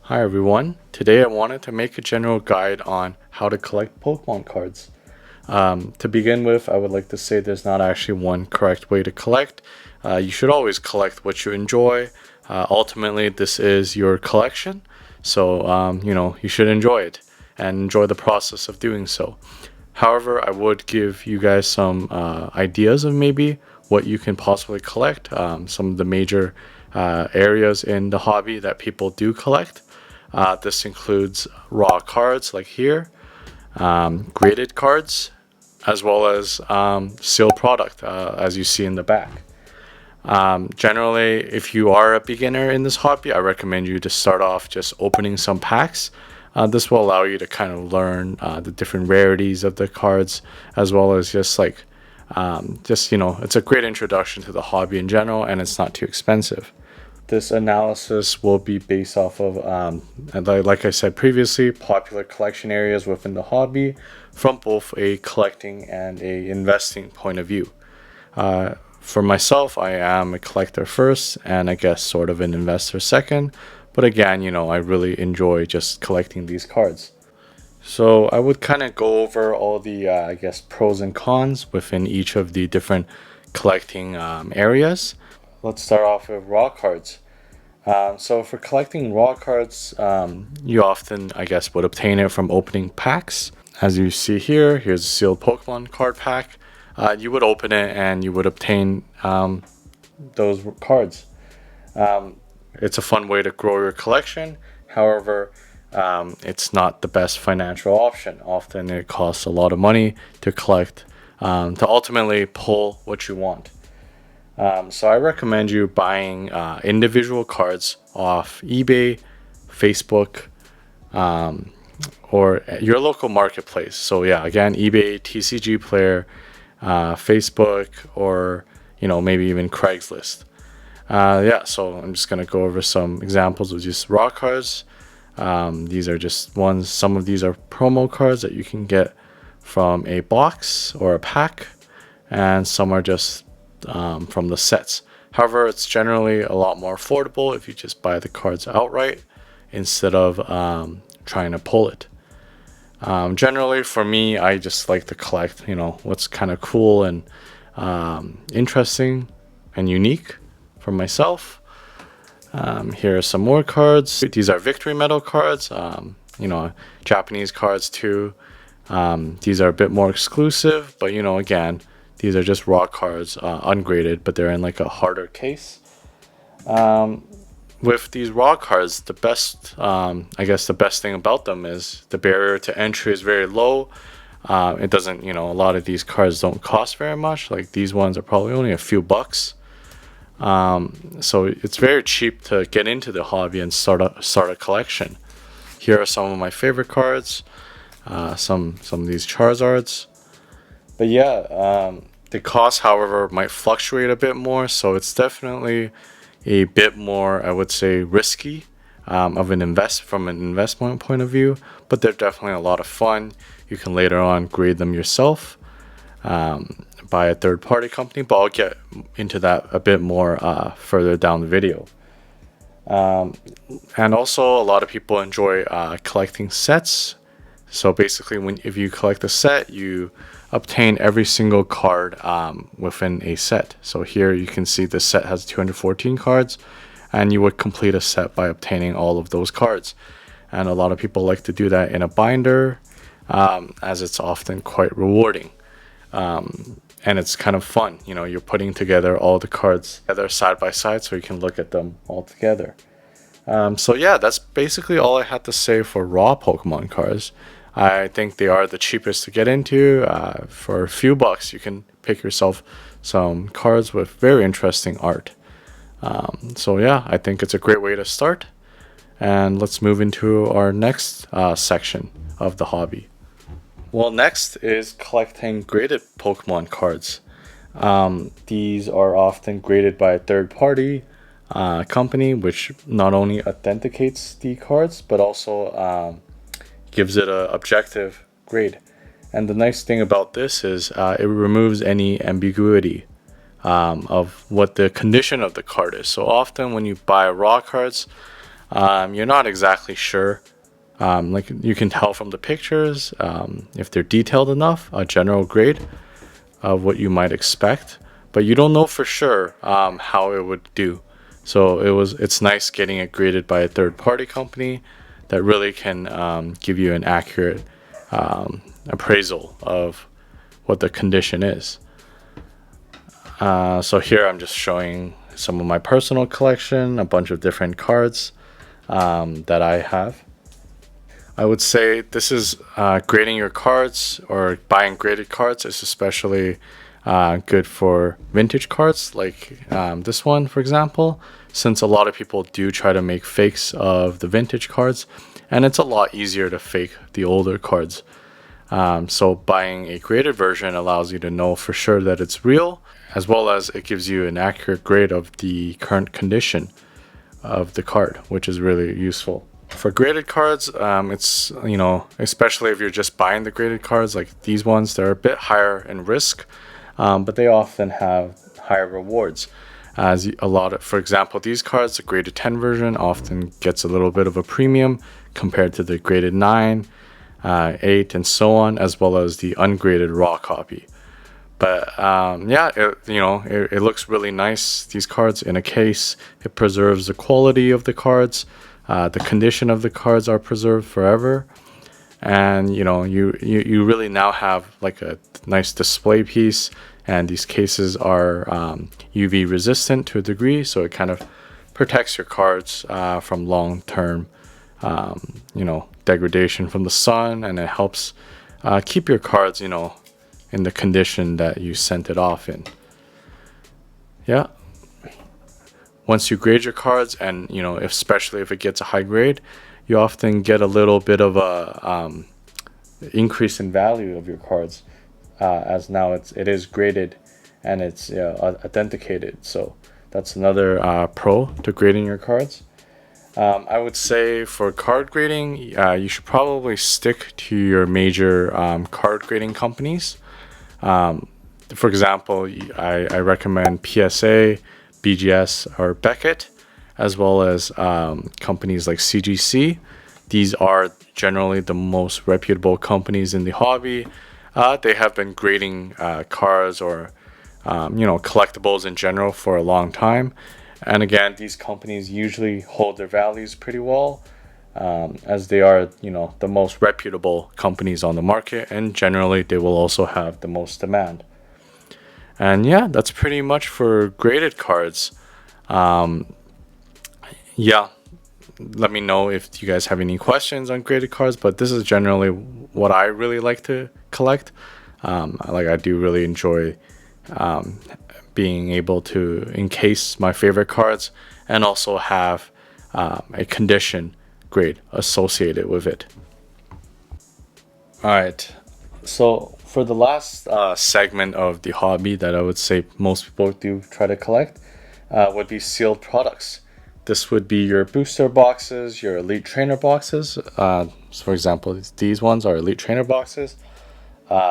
Hi everyone, today I wanted to make a general guide on how to collect Pokemon cards. To begin with, I would like to say there's not actually one correct way to collect. You should always collect what you enjoy. Ultimately, this is your collection, so you should enjoy it and enjoy the process of doing so. However, I would give you guys some ideas of maybe what you can possibly collect, some of the major areas in the hobby that people do collect. This includes raw cards like here, graded cards, as well as sealed product, as you see in the back. Generally, if you are a beginner in this hobby, I recommend you to start off just opening some packs. This will allow you to kind of learn the different rarities of the cards, as well as it's a great introduction to the hobby in general, and it's not too expensive. This analysis will be based off of, and like I said previously, popular collection areas within the hobby from both a collecting and a investing point of view. For myself, I am a collector first, and I guess sort of an investor second. But again, I really enjoy just collecting these cards. So I would kind of go over all the, pros and cons within each of the different collecting areas. Let's start off with raw cards. So for collecting raw cards, you often, would obtain it from opening packs. As you see here, here's a sealed Pokemon card pack. You would open it and you would obtain those cards. It's a fun way to grow your collection. However, it's not the best financial option. Often it costs a lot of money to collect, to ultimately pull what you want. So I recommend you buying individual cards off eBay, Facebook, or your local marketplace. So yeah, again, eBay, TCG Player, Facebook, or maybe even Craigslist. So I'm just gonna go over some examples of just raw cards. These are just ones. Some of these are promo cards that you can get from a box or a pack, and some are just from the sets. However, it's generally a lot more affordable if you just buy the cards outright instead of trying to pull it. Generally, for me, I just like to collect, what's kind of cool and interesting and unique for myself. Here are some more cards. These are victory medal cards, Japanese cards too. These are a bit more exclusive, but again, these are just raw cards, ungraded, but they're in like a harder case. With these raw cards, the best thing about them is the barrier to entry is very low. It doesn't, a lot of these cards don't cost very much. Like these ones are probably only a few bucks. So it's very cheap to get into the hobby and start a collection. Here are some of my favorite cards. Some of these Charizards. But yeah, the cost, however, might fluctuate a bit more. So it's definitely a bit more, I would say, risky from an investment point of view. But they're definitely a lot of fun. You can later on grade them yourself by a third-party company. But I'll get into that a bit more further down the video. And also, a lot of people enjoy collecting sets. So basically, if you collect a set, you obtain every single card within a set. So here you can see the set has 214 cards, and you would complete a set by obtaining all of those cards. And a lot of people like to do that in a binder, as it's often quite rewarding. And it's kind of fun. You're putting together all the cards together side by side so you can look at them all together. So yeah, that's basically all I had to say for raw Pokemon cards. I think they are the cheapest to get into. For a few bucks, you can pick yourself some cards with very interesting art. So yeah, I think it's a great way to start. And let's move into our next section of the hobby. Well, next is collecting graded Pokemon cards. These are often graded by a third-party company, which not only authenticates the cards, but also gives it an objective grade. And the nice thing about this is it removes any ambiguity of what the condition of the card is. So often when you buy raw cards, You're not exactly sure. Like you can tell from the pictures if they're detailed enough, a general grade of what you might expect, but you don't know for sure how it would do. So it's nice getting it graded by a third party company that really can give you an accurate appraisal of what the condition is. So here I'm just showing some of my personal collection, a bunch of different cards that I have. I would say this is grading your cards or buying graded cards is especially good for vintage cards like this one, for example, since a lot of people do try to make fakes of the vintage cards, and it's a lot easier to fake the older cards. So buying a graded version allows you to know for sure that it's real, as well as it gives you an accurate grade of the current condition of the card, which is really useful. For graded cards, it's, especially if you're just buying the graded cards like these ones, they're a bit higher in risk, but they often have higher rewards. As a lot of, for example, these cards, the graded 10 version often gets a little bit of a premium compared to the graded 9, 8, and so on, as well as the ungraded raw copy. But yeah, it looks really nice, these cards in a case. It preserves the quality of the cards. The condition of the cards are preserved forever. And you really now have like a nice display piece, and these cases are UV resistant to a degree, so it kind of protects your cards from long-term degradation from the sun, and it helps keep your cards in the condition that you sent it off in. Yeah. Once you grade your cards, and especially if it gets a high grade, you often get a little bit of a increase in value of your cards, as now it is graded and it's authenticated. So that's another pro to grading your cards. I would say for card grading, you should probably stick to your major card grading companies. For example, I recommend PSA, BGS, or Beckett, as well as companies like CGC. These are generally the most reputable companies in the hobby. They have been grading cards or collectibles in general for a long time. And again, these companies usually hold their values pretty well, as they are the most reputable companies on the market, and generally they will also have the most demand. And yeah, that's pretty much for graded cards. Yeah, let me know if you guys have any questions on graded cards, but this is generally what I really like to collect. I do really enjoy being able to encase my favorite cards and also have a condition grade associated with it. All right, so for the last segment of the hobby that I would say most people do try to collect would be sealed products. This would be your booster boxes, your elite trainer boxes. So for example, these ones are elite trainer boxes,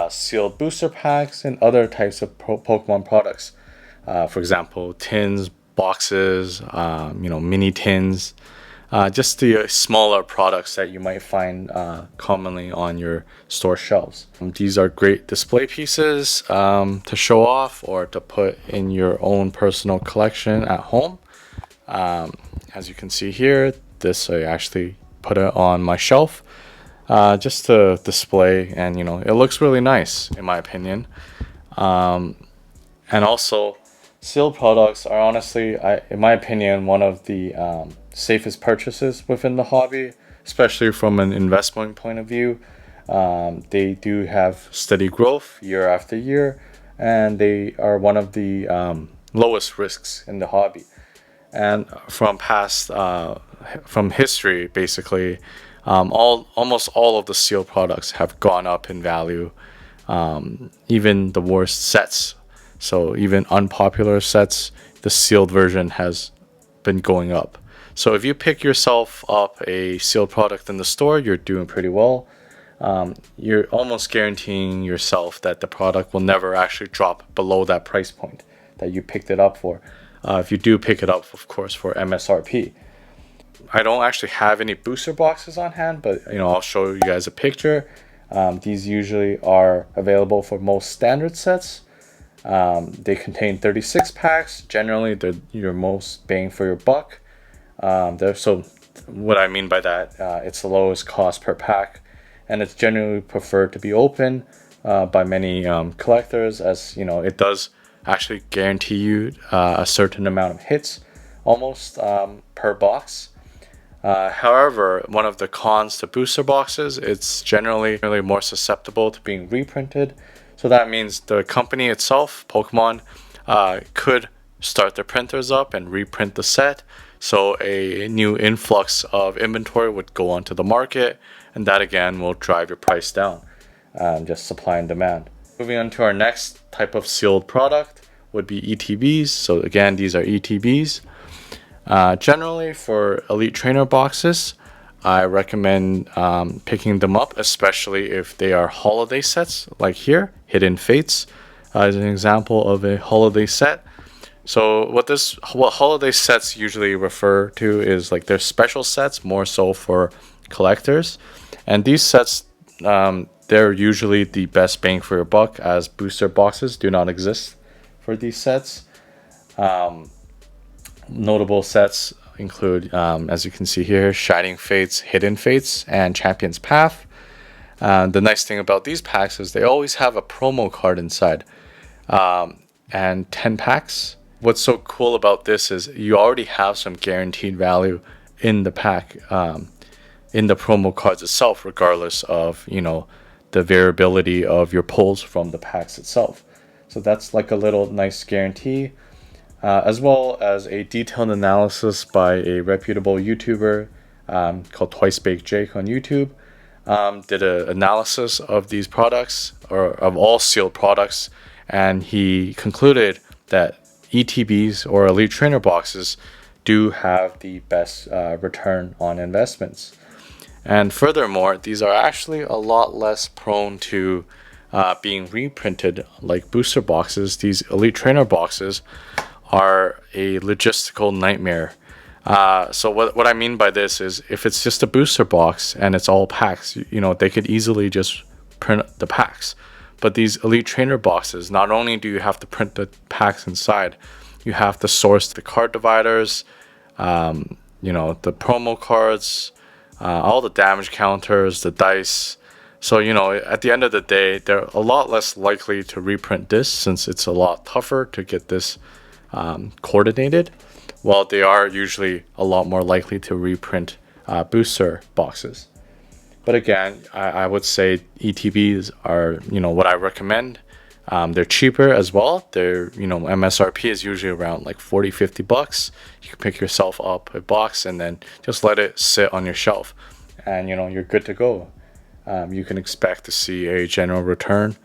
sealed booster packs, and other types of Pokemon products. For example, tins, boxes, mini tins, just the smaller products that you might find commonly on your store shelves. These are great display pieces to show off or to put in your own personal collection at home. As you can see here, this I actually put it on my shelf just to display, and it looks really nice in my opinion. And also, sealed products are honestly, in my opinion, one of the safest purchases within the hobby, especially from an investment point of view. They do have steady growth year after year, and they are one of the lowest risks in the hobby. And from history, basically, almost all of the sealed products have gone up in value. Even the worst sets, so even unpopular sets, the sealed version has been going up. So if you pick yourself up a sealed product in the store, you're doing pretty well. You're almost guaranteeing yourself that the product will never actually drop below that price point that you picked it up for. If you do pick it up, of course, for MSRP. I don't actually have any booster boxes on hand, but I'll show you guys a picture. These usually are available for most standard sets. They contain 36 packs. Generally, they're your most bang for your buck. So what I mean by that, it's the lowest cost per pack, and it's generally preferred to be open by many collectors, as it does actually guarantee you a certain amount of hits almost per box. However, one of the cons to booster boxes, it's generally really more susceptible to being reprinted. So that means the company itself, Pokemon, could start their printers up and reprint the set. So a new influx of inventory would go onto the market, and that again will drive your price down. Just supply and demand. Moving on to our next type of sealed product would be ETBs. So again, these are ETBs. Generally for Elite Trainer boxes, I recommend picking them up, especially if they are holiday sets, like here, Hidden Fates is an example of a holiday set. So what holiday sets usually refer to is like they're special sets, more so for collectors. And these sets, they're usually the best bang for your buck, as booster boxes do not exist for these sets. Notable sets include, as you can see here, Shining Fates, Hidden Fates, and Champion's Path. The nice thing about these packs is they always have a promo card inside, and 10 packs. What's so cool about this is you already have some guaranteed value in the pack, in the promo cards itself, regardless of the variability of your pulls from the packs itself. So that's like a little nice guarantee. As well as a detailed analysis by a reputable YouTuber called Twice Baked Jake on YouTube. Did an analysis of these products, or of all sealed products, and he concluded that ETBs, or Elite Trainer boxes, do have the best return on investments. And furthermore, these are actually a lot less prone to being reprinted like booster boxes. These Elite Trainer boxes are a logistical nightmare. So what I mean by this is, if it's just a booster box and it's all packs, they could easily just print the packs. But these Elite Trainer boxes, not only do you have to print the packs inside, you have to source the card dividers, the promo cards, all the damage counters, the dice. So, at the end of the day, they're a lot less likely to reprint this, since it's a lot tougher to get this coordinated, while they are usually a lot more likely to reprint booster boxes. But again, I would say ETBs are, what I recommend. They're cheaper as well. They're, MSRP is usually around like $40-50. You can pick yourself up a box and then just let it sit on your shelf, and you're good to go. You can expect to see a general return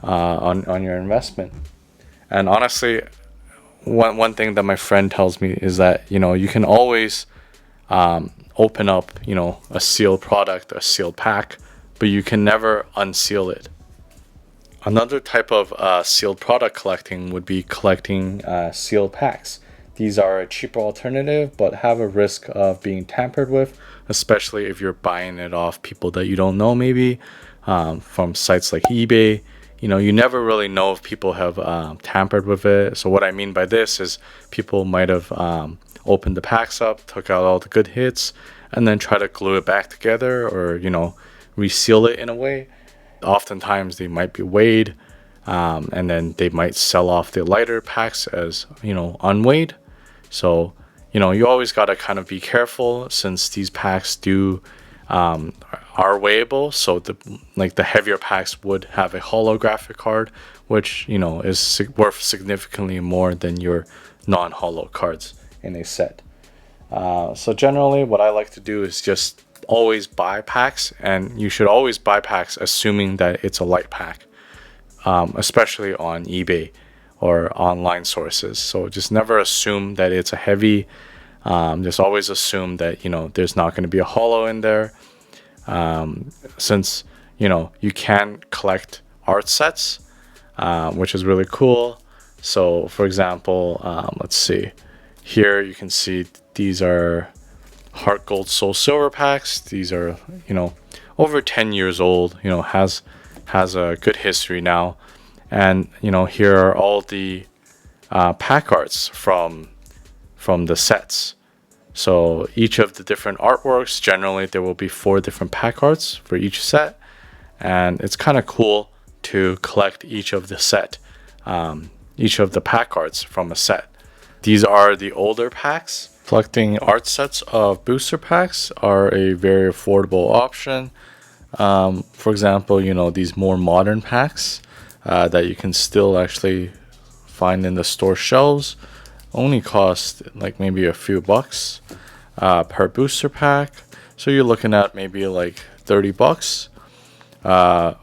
on your investment. And honestly, one thing that my friend tells me is that you can always open up a sealed product, a sealed pack, but you can never unseal it. Another type of sealed product collecting would be collecting sealed packs. These are a cheaper alternative, but have a risk of being tampered with, especially if you're buying it off people that you don't know, maybe from sites like eBay. You never really know if people have tampered with it. So what I mean by this is, people might have opened the packs up, took out all the good hits, and then try to glue it back together, or reseal it in a way. Oftentimes they might be weighed, and then they might sell off the lighter packs as unweighed. So you always got to kind of be careful, since these packs are weighable. So the heavier packs would have a holographic card, which is worth significantly more than your non-holo cards in a set. So generally, what I like to do is just always buy packs, and you should always buy packs assuming that it's a light pack, especially on eBay or online sources. So just never assume that it's a heavy. Just always assume that there's not going to be a holo in there. Since you can collect art sets, which is really cool. So for example, let's see here, you can see these are Heart Gold Soul Silver packs. These are, over 10 years old, has a good history now. And here are all the pack arts from the sets. So each of the different artworks, generally there will be 4 different pack arts for each set, and it's kind of cool to collect each of the pack arts from a set. These are the older packs. Collecting art sets of booster packs are a very affordable option. For example, these more modern packs that you can still actually find in the store shelves only cost like maybe a few bucks per booster pack. So you're looking at maybe like $30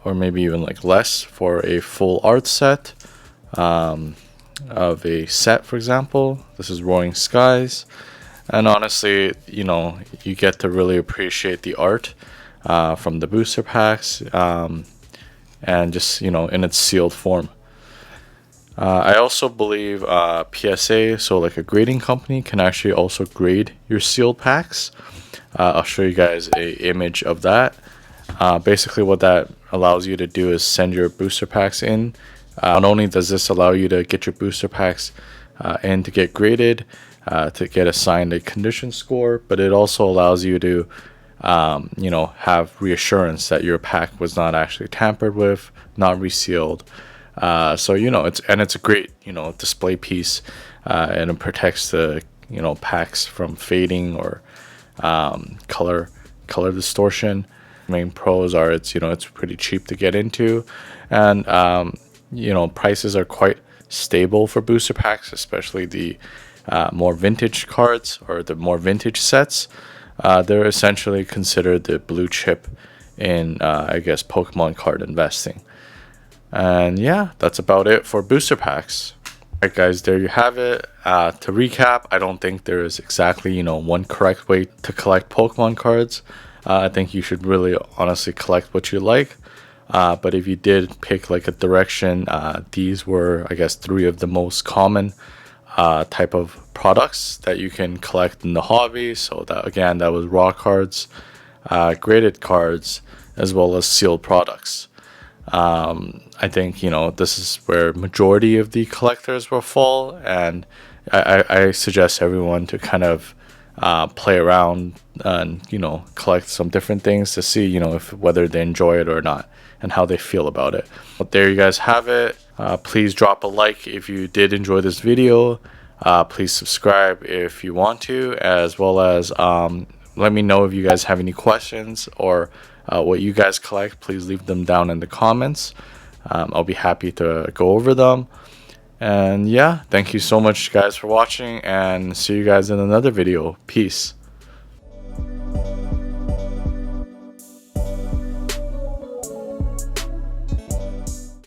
or maybe even like less for a full art set of a set. For example, this is Roaring Skies, and honestly, you get to really appreciate the art from the booster packs, and just in its sealed form. I also believe PSA, so like a grading company, can actually also grade your sealed packs. I'll show you guys a image of that. Basically what that allows you to do is send your booster packs in. Not only does this allow you to get your booster packs in to get graded, to get assigned a condition score, but it also allows you to have reassurance that your pack was not actually tampered with, not resealed. So it's a great display piece, and it protects the packs from fading or color distortion. Main pros are it's pretty cheap to get into, and prices are quite stable for booster packs, especially the more vintage cards or the more vintage sets. They're essentially considered the blue chip in I guess Pokemon card investing. And yeah, that's about it for booster packs. Alright guys, there you have it. To recap, I don't think there is exactly one correct way to collect Pokemon cards. I think you should really honestly collect what you like. But if you did pick like a direction, these were, I guess, 3 of the most common type of products that you can collect in the hobby. So that was raw cards, graded cards, as well as sealed products. I think this is where majority of the collectors will fall, and I suggest everyone to kind of play around and collect some different things to see if whether they enjoy it or not and how they feel about it. But there you guys have it. Please drop a like if you did enjoy this video. Please subscribe if you want to, as well as let me know if you guys have any questions or what you guys collect. Please leave them down in the comments. I'll be happy to go over them. And yeah, thank you so much guys for watching, and see you guys in another video. Peace.